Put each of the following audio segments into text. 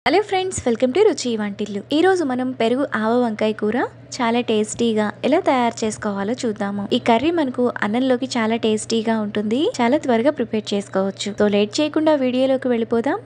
Hello friends, welcome to రుచి వంటిల్లు. ఈరోజు మనం పెరుగు ఆవ వంకాయ కూర చాలా టేస్టీగా ఎలా తయారు చేసుకోవాలో చూద్దాము. ఈ కర్రీ మనకు అన్నంలోకి చాలా టేస్టీగా ఉంటుంది. చాలా త్వరగా ప్రిపేర్ చేసుకోవచ్చు. సో లేట్ చేయకుండా వీడియోలోకి వెళ్ళిపోదాం.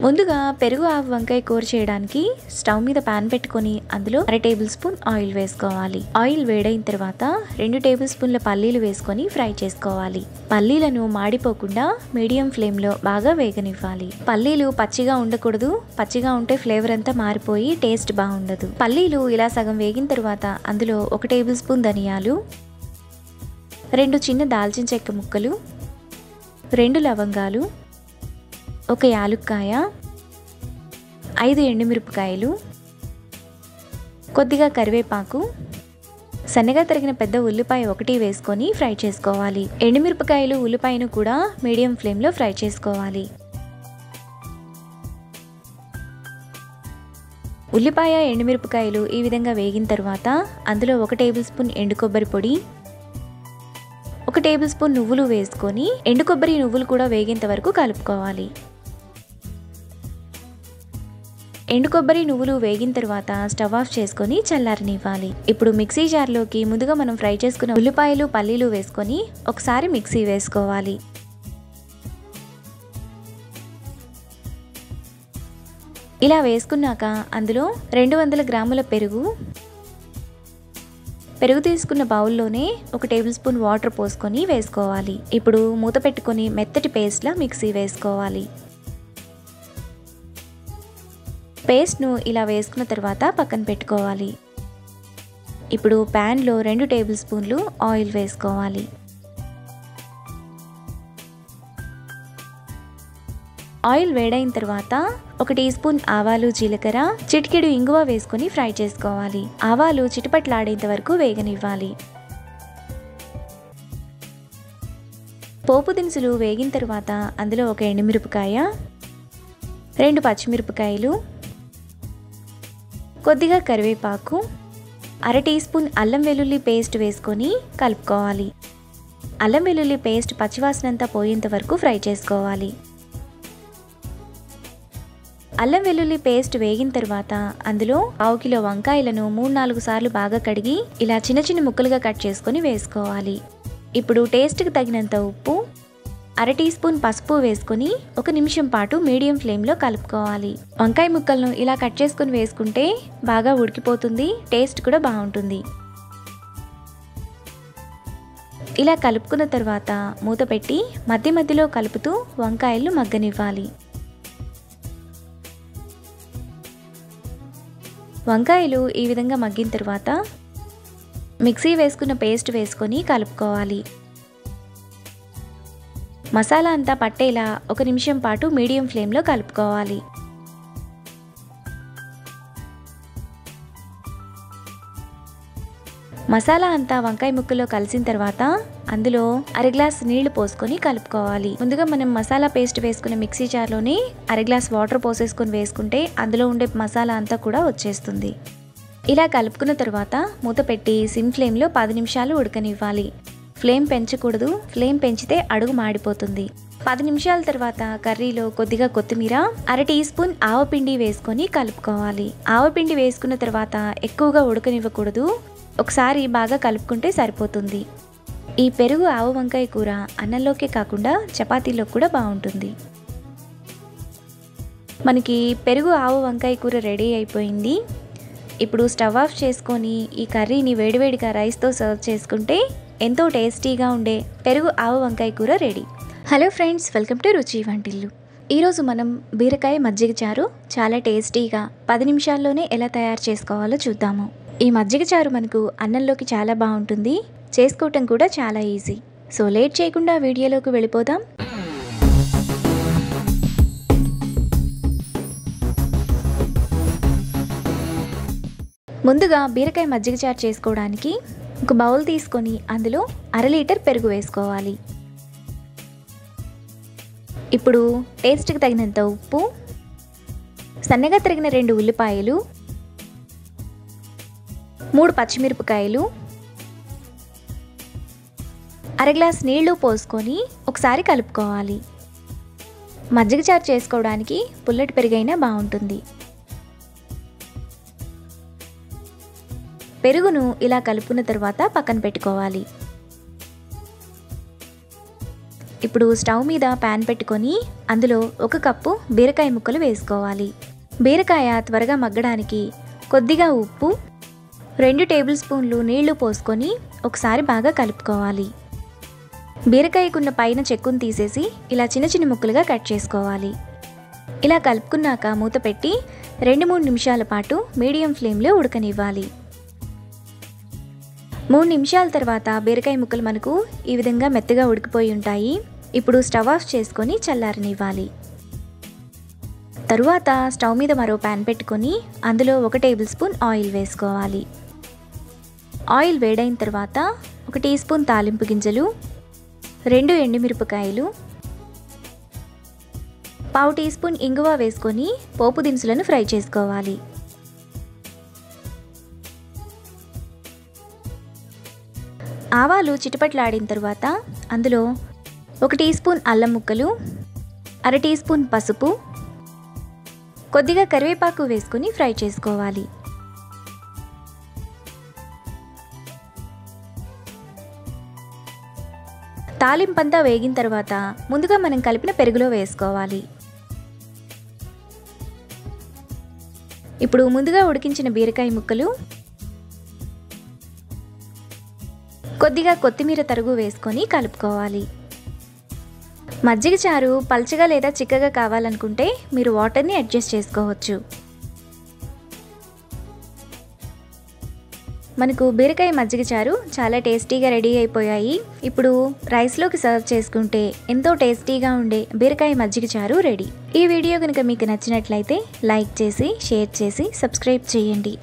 ముందుగా పెరుగు ఆవ వంకాయ కూర చేయడానికి స్టవ్ మీద పాన్ పెట్టుకొని అందులో 1/2 టేబుల్ స్పూన్ ఆయిల్ వేసుకోవాలి. ఆయిల్ వేడైన తర్వాత 2 టేబుల్ స్పూన్ల పల్లీలు వేసుకొని ఫ్రై చేసుకోవాలి. పల్లీలను మాడిపోకుండా మీడియం ఫ్లేమ్ లో బాగా వేగనివ్వాలి. పల్లీలు పచ్చిగా ఉండకూడదు. పచ్చిగా ఉంటే ఫ్లేవర్ అంతా మారిపోయి టేస్ట్ బాగుండదు. పల్లీలు ఇలా సగం వేగిన తర్వాత అందులో 1 టేబుల్ స్పూన్ ధనియాలు, 2 చిన్న దాల్చిన చెక్క ముక్కలు, 2 లవంగాలు, 1 యాలుక్కాయ, 5 ఎండుమిరపకాయలు, కొద్దిగా కరివేపాకు, సన్నగా తరిగిన పెద్ద ఉల్లిపాయ 1 వేసుకొని ఫ్రై చేసుకోవాలి. ఎండుమిరపకాయలు ఉల్లిపాయను కూడా మీడియం ఫ్లేమ్లో ఫ్రై చేసుకోవాలి. ఉల్లిపాయ ఎండుమిరపకాయలు ఈ విధంగా వేగిన తర్వాత అందులో 1 టేబుల్ స్పూన్ ఎండు కొబ్బరి పొడి, 1 టేబుల్ స్పూన్ నువ్వులు వేసుకొని ఎండు కొబ్బరి నువ్వులు కూడా వేగేంత వరకు కలుపుకోవాలి. ఎండు కొబ్బరి నువ్వులు వేగిన తర్వాత స్టవ్ ఆఫ్ చేసుకొని చల్లారనివ్వాలి. ఇప్పుడు మిక్సీ జార్లోకి ముందుగా మనం ఫ్రై చేసుకున్న ఉల్లిపాయలు పల్లీలు వేసుకొని ఒకసారి మిక్సీ వేసుకోవాలి. ఇలా వేసుకున్నాక అందులో 200 గ్రాముల పెరుగు తీసుకున్న బౌల్లోనే 1 టేబుల్ స్పూన్ వాటర్ పోసుకొని వేసుకోవాలి. ఇప్పుడు మూత పెట్టుకొని మెత్తటి పేస్ట్లా మిక్సీ వేసుకోవాలి. పేస్ట్ను ఇలా వేసుకున్న తర్వాత పక్కన పెట్టుకోవాలి. ఇప్పుడు ప్యాన్లో 2 టేబుల్ స్పూన్లు ఆయిల్ వేసుకోవాలి. ఆయిల్ వేడైన తర్వాత 1 టీ స్పూన్ ఆవాలు, జీలకర్ర, చిటికెడు ఇంగువ వేసుకొని ఫ్రై చేసుకోవాలి. ఆవాలు చిటపట్లాడేంత వరకు వేగనివ్వాలి. పోపు దినుసులు వేగిన తర్వాత అందులో 1 ఎండుమిరపకాయ, 2 పచ్చిమిరపకాయలు, కొద్దిగా కరివేపాకు, 1/2 టీ స్పూన్ అల్లం వెల్లుల్లి పేస్ట్ వేసుకొని కలుపుకోవాలి. అల్లం వెల్లుల్లి పేస్ట్ పచ్చివాసనంతా పోయేంత వరకు ఫ్రై చేసుకోవాలి. అల్లం వెల్లుల్లి పేస్ట్ వేగిన తర్వాత అందులో 1/2 కిలో వంకాయలను 3-4 సార్లు బాగా కడిగి ఇలా చిన్న చిన్న ముక్కలుగా కట్ చేసుకొని వేసుకోవాలి. ఇప్పుడు టేస్ట్కి తగినంత ఉప్పు, 1/2 టీ స్పూన్ పసుపు వేసుకొని 1 నిమిషం పాటు మీడియం ఫ్లేమ్లో కలుపుకోవాలి. వంకాయ ముక్కలను ఇలా కట్ చేసుకుని వేసుకుంటే బాగా ఉడికిపోతుంది. టేస్ట్ కూడా బాగుంటుంది. ఇలా కలుపుకున్న తర్వాత మూత పెట్టి మధ్య మధ్యలో కలుపుతూ వంకాయలు మగ్గనివ్వాలి. వంకాయలు ఈ విధంగా మగ్గిన తర్వాత మిక్సీ వేసుకున్న పేస్ట్ వేసుకొని కలుపుకోవాలి. మసాలా అంతా పట్టేలా 1 నిమిషం పాటు మీడియం ఫ్లేమ్లో కలుపుకోవాలి. మసాలా అంతా వంకాయ ముక్కల్లో కలిసిన తర్వాత అందులో 1/2 గ్లాస్ నీళ్లు పోసుకొని కలుపుకోవాలి. ముందుగా మనం మసాలా పేస్ట్ వేసుకున్న మిక్సీ జార్లోనే 1/2 గ్లాస్ వాటర్ పోసేసుకొని వేసుకుంటే అందులో ఉండే మసాలా అంతా కూడా వచ్చేస్తుంది. ఇలా కలుపుకున్న తర్వాత మూత పెట్టి సిమ్ ఫ్లేమ్లో 10 నిమిషాలు ఉడకనివ్వాలి. ఫ్లేమ్ పెంచకూడదు. ఫ్లేమ్ పెంచితే అడుగు మాడిపోతుంది. 10 నిమిషాల తర్వాత కర్రీలో కొద్దిగా కొత్తిమీర, 1/2 టీ స్పూన్ ఆవపిండి వేసుకొని కలుపుకోవాలి. ఆవపిండి వేసుకున్న తర్వాత ఎక్కువగా ఉడకనివ్వకూడదు. ఒకసారి బాగా కలుపుకుంటే సరిపోతుంది. ఈ పెరుగు ఆవ వంకాయ కూర అన్నంలోకే కాకుండా చపాతీలో కూడా బాగుంటుంది. మనకి పెరుగు ఆవ వంకాయ కూర రెడీ అయిపోయింది. ఇప్పుడు స్టవ్ ఆఫ్ చేసుకొని ఈ కర్రీని వేడివేడిగా రైస్తో సర్వ్ చేసుకుంటే ఎంతో టేస్టీగా ఉండే పెరుగు ఆవ వంకాయ కూర ready. Hello friends, welcome to రుచి వంటిల్లు. ఈరోజు మనం బీరకాయ మజ్జిగ చారు చాలా టేస్టీగా 10 నిమిషాల్లోనే ఎలా తయారు చేసుకోవాలో చూద్దాము. ఈ మజ్జిగ చారు మనకు అన్నంలోకి చాలా బాగుంటుంది. చేసుకోవటం కూడా చాలా ఈజీ. సో లేట్ చేయకుండా వీడియోలోకి వెళ్ళిపోదాం. ముందుగా బీరకాయ మజ్జిగ చారు చేసుకోవడానికి ఒక బౌల్ తీసుకొని అందులో 1/2 లీటర్ పెరుగు వేసుకోవాలి. ఇప్పుడు టేస్ట్కి తగినంత ఉప్పు, సన్నగా తరిగిన 2 ఉల్లిపాయలు, 3 పచ్చిమిరపకాయలు, అర గ్లాస్ నీళ్లు పోసుకొని ఒకసారి కలుపుకోవాలి. మజ్జిగ చారు చేసుకోవడానికి పుల్లటి పెరుగైనా బాగుంటుంది. పెరుగును ఇలా కలుపుకున్న తర్వాత పక్కన పెట్టుకోవాలి. ఇప్పుడు స్టవ్ మీద ప్యాన్ పెట్టుకొని అందులో 1 కప్పు బీరకాయ ముక్కలు వేసుకోవాలి. బీరకాయ త్వరగా మగ్గడానికి కొద్దిగా ఉప్పు, 2 టేబుల్ స్పూన్లు నీళ్లు పోసుకొని ఒకసారి బాగా కలుపుకోవాలి. బీరకాయకున్న పైన చెక్కును తీసేసి ఇలా చిన్న చిన్న ముక్కలుగా కట్ చేసుకోవాలి. ఇలా కలుపుకున్నాక మూత పెట్టి 2-3 నిమిషాల పాటు మీడియం ఫ్లేమ్లో ఉడకనివ్వాలి. 3 నిమిషాల తర్వాత బీరకాయ ముక్కలు మనకు ఈ విధంగా మెత్తగా ఉడికిపోయి ఉంటాయి. ఇప్పుడు స్టవ్ ఆఫ్ చేసుకొని చల్లారనివ్వాలి. తరువాత స్టవ్ మీద మరో ప్యాన్ పెట్టుకొని అందులో 1 టేబుల్ స్పూన్ ఆయిల్ వేసుకోవాలి. ఆయిల్ వేడైన తర్వాత 1 టీ స్పూన్ తాలింపు గింజలు, 2 ఎండుమిరపకాయలు, పావు టీ స్పూన్ ఇంగువ వేసుకొని పోపు దినుసులను ఫ్రై చేసుకోవాలి. ఆవాలు చిటపట్లాడిన తర్వాత అందులో 1 టీ స్పూన్ అల్లం ముక్కలు, అర టీ స్పూన్ పసుపు, కొద్దిగా కరివేపాకు వేసుకొని ఫ్రై చేసుకోవాలి. తాలింపంతా వేగిన తర్వాత ముందుగా మనం కలిపిన పెరుగులో వేసుకోవాలి. ఇప్పుడు ముందుగా ఉడికించిన బీరకాయ ముక్కలు, కొద్దిగా కొత్తిమీర తరుగు వేసుకొని కలుపుకోవాలి. మజ్జిగ చారు పల్చగా లేదా చిక్కగా కావాలనుకుంటే మీరు వాటర్ని అడ్జస్ట్ చేసుకోవచ్చు. మనకు బీరకాయ మజ్జిగ చారు చాలా టేస్టీగా రెడీ అయిపోయాయి. ఇప్పుడు రైస్లోకి సర్వ్ చేసుకుంటే ఎంతో టేస్టీగా ఉండే బీరకాయ మజ్జిగ చారు రెడీ. ఈ వీడియో కనుక మీకు నచ్చినట్లయితే లైక్ చేసి, షేర్ చేసి, సబ్స్క్రైబ్ చేయండి.